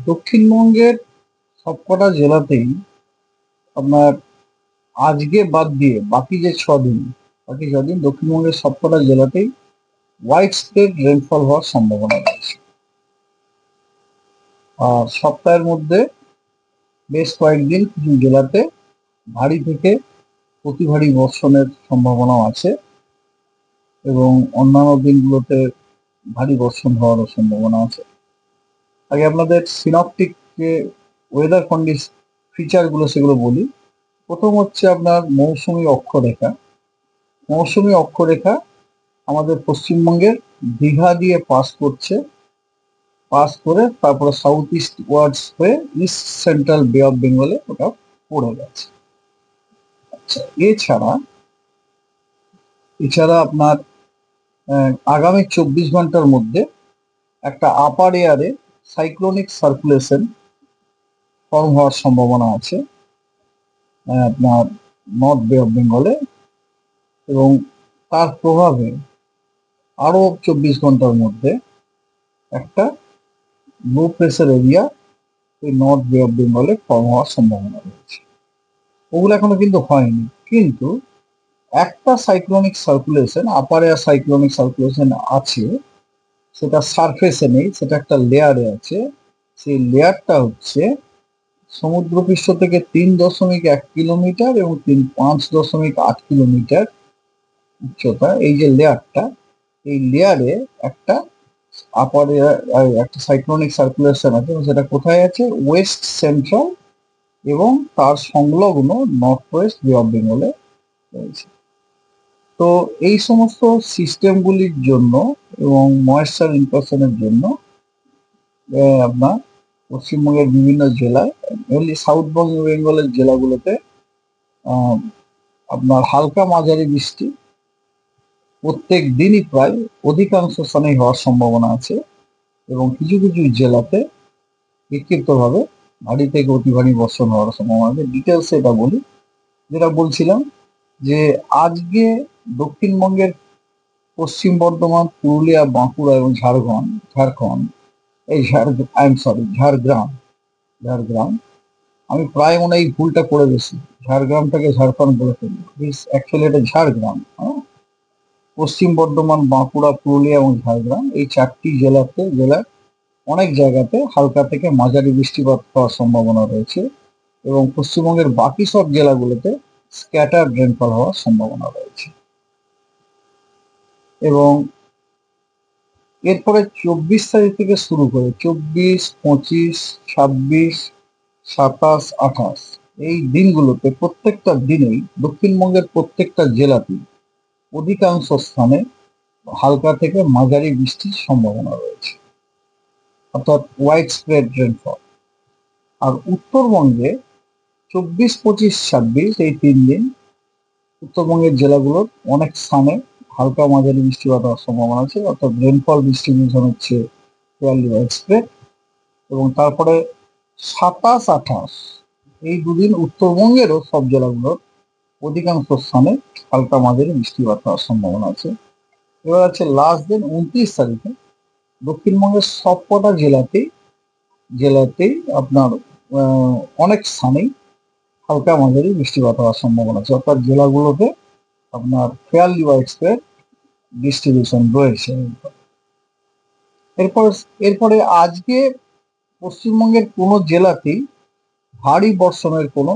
দক্ষিণবঙ্গের সবকটা জেলাতেই আপনার আজকে বাদ দিয়ে বাকি ছদিন দক্ষিণবঙ্গের সবকটা জেলাতেই হোয়াইট স্প্রেড রেনফল হওয়ার সম্ভাবনা রয়েছে। আর সপ্তাহের মধ্যে বেশ কয়েকদিন কিছু জেলাতে ভারী থেকে অতি ভারী বর্ষণের সম্ভাবনাও আছে এবং অন্যান্য দিনগুলোতে ভারী বর্ষণ হওয়ারও সম্ভাবনা আছে। আগে আপনাদের সিনপটিক যে ওয়েদার ফিচারগুলো সেগুলো বলি। প্রথম হচ্ছে আপনার মৌসুমী অক্ষরেখা আমাদের পশ্চিমবঙ্গের দীঘা দিয়ে পাস করে তারপরে সাউথ ইস্ট ওয়ার্ডস হয়ে ইস্ট সেন্ট্রাল বে অফ বেঙ্গলে ওটা পড়ে গেছে। আচ্ছা, এছাড়া আপনার আগামী 24 ঘন্টার মধ্যে একটা আপার এয়ারে সাইক্লোনিক সার্কুলেশন ফর্ম হওয়ার সম্ভাবনা আছে আপনার নর্থ বে অফ বেঙ্গলে, এবং তার প্রভাবে আরো 24 ঘন্টার মধ্যে একটা লো প্রেসার এরিয়া এই নর্থ বে অফ বেঙ্গলে ফর্ম হওয়ার সম্ভাবনা রয়েছে। ওগুলো এখনো কিন্তু হয়নি, কিন্তু একটা আপার এয়ার সাইক্লোনিক সার্কুলেশন আছে, সেটা সারফেসে নেই, সেটা একটা লেয়ারে আছে। সেই লেয়ারটা হচ্ছে সমুদ্রপৃষ্ঠ থেকে 3.1 কিলোমিটার এবং 5.8 কিলোমিটার উচ্চতা। এই যে লেয়ারটা, এই লেয়ারে একটা একটা সাইক্লোনিক সার্কুলেশন আছে, এবং সেটা কোথায় আছে? ওয়েস্ট সেন্ট্রাল এবং তার সংলগ্ন নর্থ ওয়েস্ট বে অফ বেঙ্গলে রয়েছে। তো এই সমস্ত সিস্টেমগুলির জন্য এবং ময়েশ্চার ইনপারশনের জন্য আপনার পশ্চিমবঙ্গের বিভিন্ন জেলায়, মেনলি সাউথ বেঙ্গলের জেলাগুলোতে আপনার হালকা মাঝারি বৃষ্টি প্রত্যেক দিনই প্রায় অধিকাংশ স্থানেই হওয়ার সম্ভাবনা আছে, এবং কিছু কিছু জেলাতে বিক্ষিপ্তভাবে ভারী থেকে অতি ভারী বর্ষণ হওয়ার সম্ভাবনা আছে। ডিটেলসে এটা বলি, যেটা বলছিলাম যে আজকে দক্ষিণবঙ্গের পশ্চিম বর্ধমান, পুরুলিয়া, বাঁকুড়া এবং ঝাড়গ্রাম। আমি প্রায় মনে এই ভুলটা করে গেছি, ঝাড়গ্রামটাকে ঝাড়খণ্ড বলে ফেলি। অ্যাকচুয়ালি এটা ঝাড়গ্রাম। পশ্চিম বর্ধমান, বাঁকুড়া, পুরুলিয়া এবং ঝাড়গ্রাম, এই চারটি জেলার অনেক জায়গাতে হালকা থেকে মাঝারি বৃষ্টিপাত হওয়ার সম্ভাবনা রয়েছে, এবং পশ্চিমবঙ্গের বাকি সব জেলাগুলোতে স্ক্যাটার রেনফল হওয়ার সম্ভাবনা রয়েছে। এবং এরপরে 24 তারিখ থেকে শুরু করে 24, 25, 26, 27, 28 এই দিনগুলোতে প্রত্যেকটা দিনেই দক্ষিণবঙ্গের প্রত্যেকটা জেলাতেই অধিকাংশ স্থানে হালকা থেকে মাঝারি বৃষ্টির সম্ভাবনা রয়েছে, অর্থাৎ হোয়াইট স্প্রেড রেনফল। আর উত্তরবঙ্গে 24, 25, 26 এই 3 দিন উত্তরবঙ্গের জেলাগুলোর অনেক স্থানে হালকা মাঝারি বৃষ্টিপাত হওয়ার সম্ভাবনা আছে, অর্থাৎ রেনফল ডিস্ট্রিবিউশন হচ্ছে ফেয়ারলি হোয়াইট স্প্রেড। এবং তারপরে 27, 28 এই দুদিন উত্তরবঙ্গেরও সব জেলাগুলোর অধিকাংশ স্থানে হালকা মাঝারি বৃষ্টিপাত হওয়ার সম্ভাবনা আছে। এবার আছে লাস্ট দিন 29 তারিখে দক্ষিণবঙ্গের সবকটা জেলাতেই আপনার অনেক স্থানেই হালকা মাঝারি বৃষ্টিপাত হওয়ার সম্ভাবনা আছে, অর্থাৎ জেলাগুলোতে আপনার ফেয়ারলি হোয়াইট স্প্রেড ডিস্ট্রিবিউশন রয়েছে। এরপরে আজকে পশ্চিমবঙ্গের কোনো জেলাতেই ভারী বর্ষণের কোনো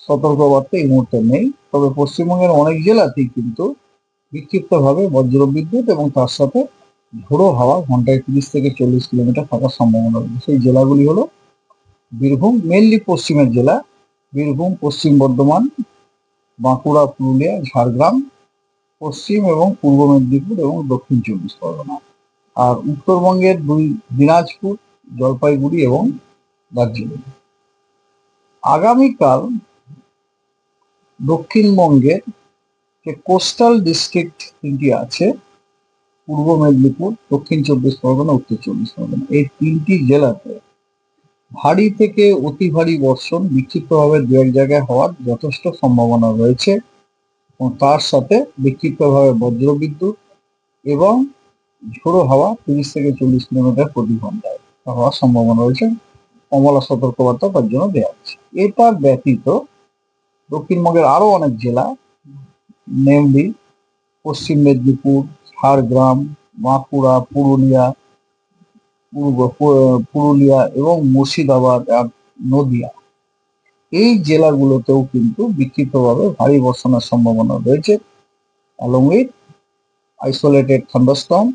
সতর্কবার্তা এই মুহূর্তে নেই, তবে পশ্চিমবঙ্গের অনেক জেলাতেই কিন্তু বিক্ষিপ্তভাবে বজ্রবিদ্যুৎ এবং তার সাথে ঝোড়ো হাওয়া ঘন্টায় 30 থেকে 40 কিলোমিটার থাকার সম্ভাবনা রয়েছে। সেই জেলাগুলি হলো বীরভূম, মেনলি পশ্চিমের জেলা বীরভূম, পশ্চিম বর্ধমান, বাঁকুড়া, পুরুলিয়া, ঝাড়গ্রাম, পশ্চিম এবং পূর্ব মেদিনীপুর এবং দক্ষিণ 24 পরগনা। আর উত্তরবঙ্গের দিনাজপুর, জলপাইগুড়ি এবং দার্জিলিং। আগামীকাল দক্ষিণবঙ্গের যে কোস্টাল ডিস্ট্রিক্ট 3টি আছে, পূর্ব মেদিনীপুর, দক্ষিণ 24 পরগনা, উত্তর 24 পরগনা, এই 3টি জেলাতে ভারী থেকে অতি ভারী বর্ষণ বিক্ষিপ্তভাবে দু এক জায়গায় হওয়ার যথেষ্ট সম্ভাবনা রয়েছে, এবং তার সাথে বিক্ষিপ্তভাবে বজ্রবিদ্যুৎ এবং ঝোড়ো হাওয়া 30 থেকে 40 কিলোমিটার প্রতি ঘন্টায়। হওয়ার সম্ভাবনা রয়েছে, কমলা সতর্কবার্তা তার জন্য দেওয়া আছে। এটা ব্যতীত দক্ষিণবঙ্গের আরো অনেক জেলা, নেমলি পশ্চিম মেদিনীপুর, ঝাড়গ্রাম, বাঁকুড়া, পুরুলিয়া এবং মুর্শিদাবাদ আর নদিয়া, এই জেলাগুলোতেও কিন্তু বিক্ষিপ্তভাবে ভারী বর্ষণের সম্ভাবনা রয়েছে, along with isolated thunderstorm,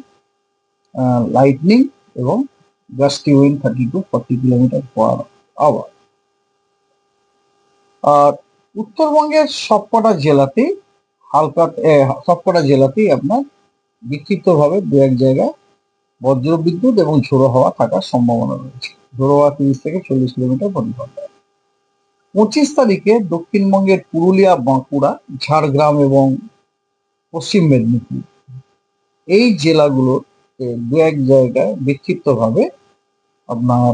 lightning এবং gusty wind 30 to 40 kilometre per hour. আর উত্তরবঙ্গের সবকটা জেলাতেই আপনার বিক্ষিপ্তভাবে দু এক জায়গায় বজ্রবিদ্যুৎ এবং ঝোড়ো হাওয়া থাকার সম্ভাবনা রয়েছে। ঝোড়ো হাওয়া 30 থেকে 40 কিলোমিটার প্রতি ঘন্টায়। 25 তারিখে দক্ষিণবঙ্গের পুরুলিয়া, বাঁকুড়া, ঝাড়গ্রাম এবং পশ্চিম মেদিনীপুর, এই জেলাগুলোতে দু এক জায়গায় বিক্ষিপ্তভাবে আপনার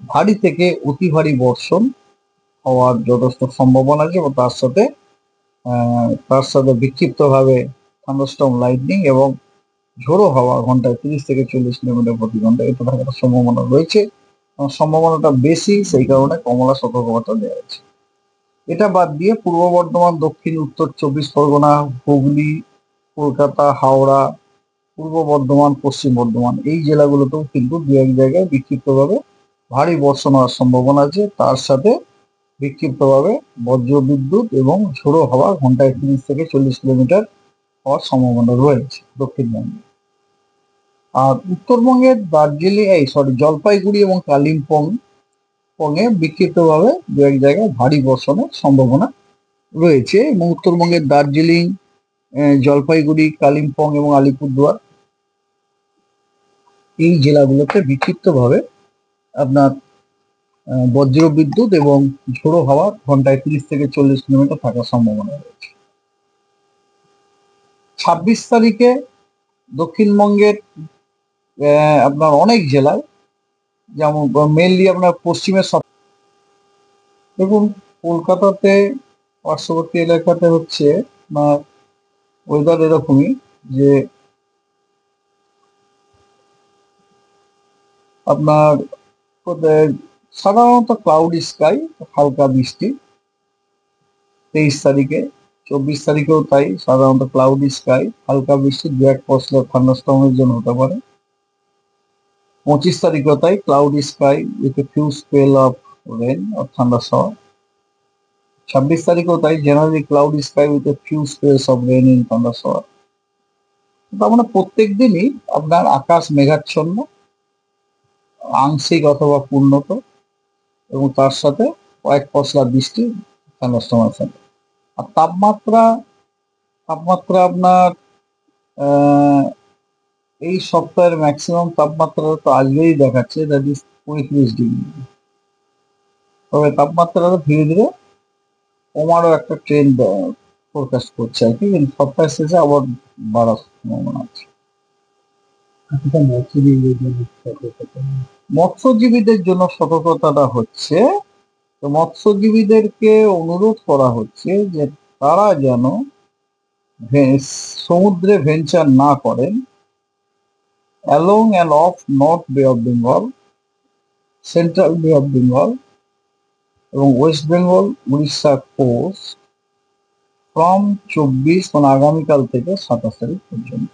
ভারী থেকে অতি ভারী বর্ষণ হওয়ার যথেষ্ট সম্ভাবনা আছে, এবং তার সাথে বিক্ষিপ্তভাবে থান্ডারস্টর্ম, লাইটনিং এবং ঝোড়ো হাওয়া ঘন্টায় 30 থেকে 40 কিলোমিটার প্রতি ঘন্টা এটা থাকার সম্ভাবনা রয়েছে। সম্ভাবনাটা বেশি, সেই কারণে কমলা সতর্কবার্তা দেওয়া হয়েছে। এটা বাদ দিয়ে পূর্ব বর্ধমান, দক্ষিণ উত্তর 24 পরগনা, হুগলি, কলকাতা, হাওড়া, পূর্ব বর্ধমান, পশ্চিম বর্ধমান, এই জেলাগুলোতেও কিন্তু দু এক জায়গায় বিক্ষিপ্তভাবে ভারী বর্ষণ হওয়ার সম্ভাবনা আছে। তার সাথে বিক্ষিপ্তভাবে বজ্রবিদ্যুৎ এবং ঝোড়ো হাওয়া ঘন্টায় 30 থেকে 40 কিলোমিটার হওয়ার সম্ভাবনা রয়েছে দক্ষিণবঙ্গে। আর উত্তরবঙ্গের জলপাইগুড়ি এবং কালিম্পং বিক্ষিপ্তভাবে দু এক জায়গায় ভারী বর্ষণের সম্ভাবনা রয়েছে, এবং উত্তরবঙ্গের দার্জিলিং, জলপাইগুড়ি, কালিম্পং এবং আলিপুরদুয়ার, এই জেলাগুলোতে বিক্ষিপ্তভাবে আপনার বজ্রবিদ্যুৎ এবং ঝোড়ো হাওয়া ঘন্টায় 30 থেকে 40 কিলোমিটার থাকার সম্ভাবনা রয়েছে। 26 তারিখে দক্ষিণবঙ্গের আপনার অনেক জেলায়, যেমন মেনলি আপনার পশ্চিমের দেখুন, কলকাতাতে পার্শ্ববর্তী এলাকাতে হচ্ছে আপনার ওয়েদার এরকমই যে আপনার সাধারণত ক্লাউডি স্কাই, হালকা বৃষ্টি 23 তারিখে। 24 তারিখেও তাই, সাধারণত ক্লাউডি স্কাই, হালকা বৃষ্টি, দু এক পশলা থান্ডারস্টর্মের জন্য হতে পারে। 25 তারিখেও তাই, cloudy sky with a few spell of rain or thunder shower. 26 তারিখেও তাই, generally cloudy sky with a few spells of rain in thunder shower. তার মানে প্রত্যেক দিনই আপনার আকাশ মেঘাচ্ছন্ন, আংশিক অথবা পূর্ণত, এবং তার সাথে কয়েক পশলা বৃষ্টি থান্ডারস্টর্মের সাথে। আর তাপমাত্রা আপনার এই সপ্তাহের ম্যাক্সিমাম তাপমাত্রা তো আজকেই দেখাচ্ছে, দ্যাট ইজ 35 ডিগ্রি। তবে তাপমাত্রাটা ধীরে ধীরে কমারও একটা ট্রেন্ড ফোরকাস্ট করছে আর কি, কিন্তু সপ্তাহের শেষে আবার বাড়ার সম্ভাবনা আছে। মৎস্যজীবীদের জন্য সতর্কতাটা হচ্ছে, তো মৎস্যজীবীদেরকে অনুরোধ করা হচ্ছে যে তারা যেন সমুদ্রে ভেঞ্চার না করেন along and off north Bay of Bengal, central Bay of Bengal এবং West Bengal Orissa coast from 24 মানে আগামীকাল থেকে 27 তারিখ পর্যন্ত।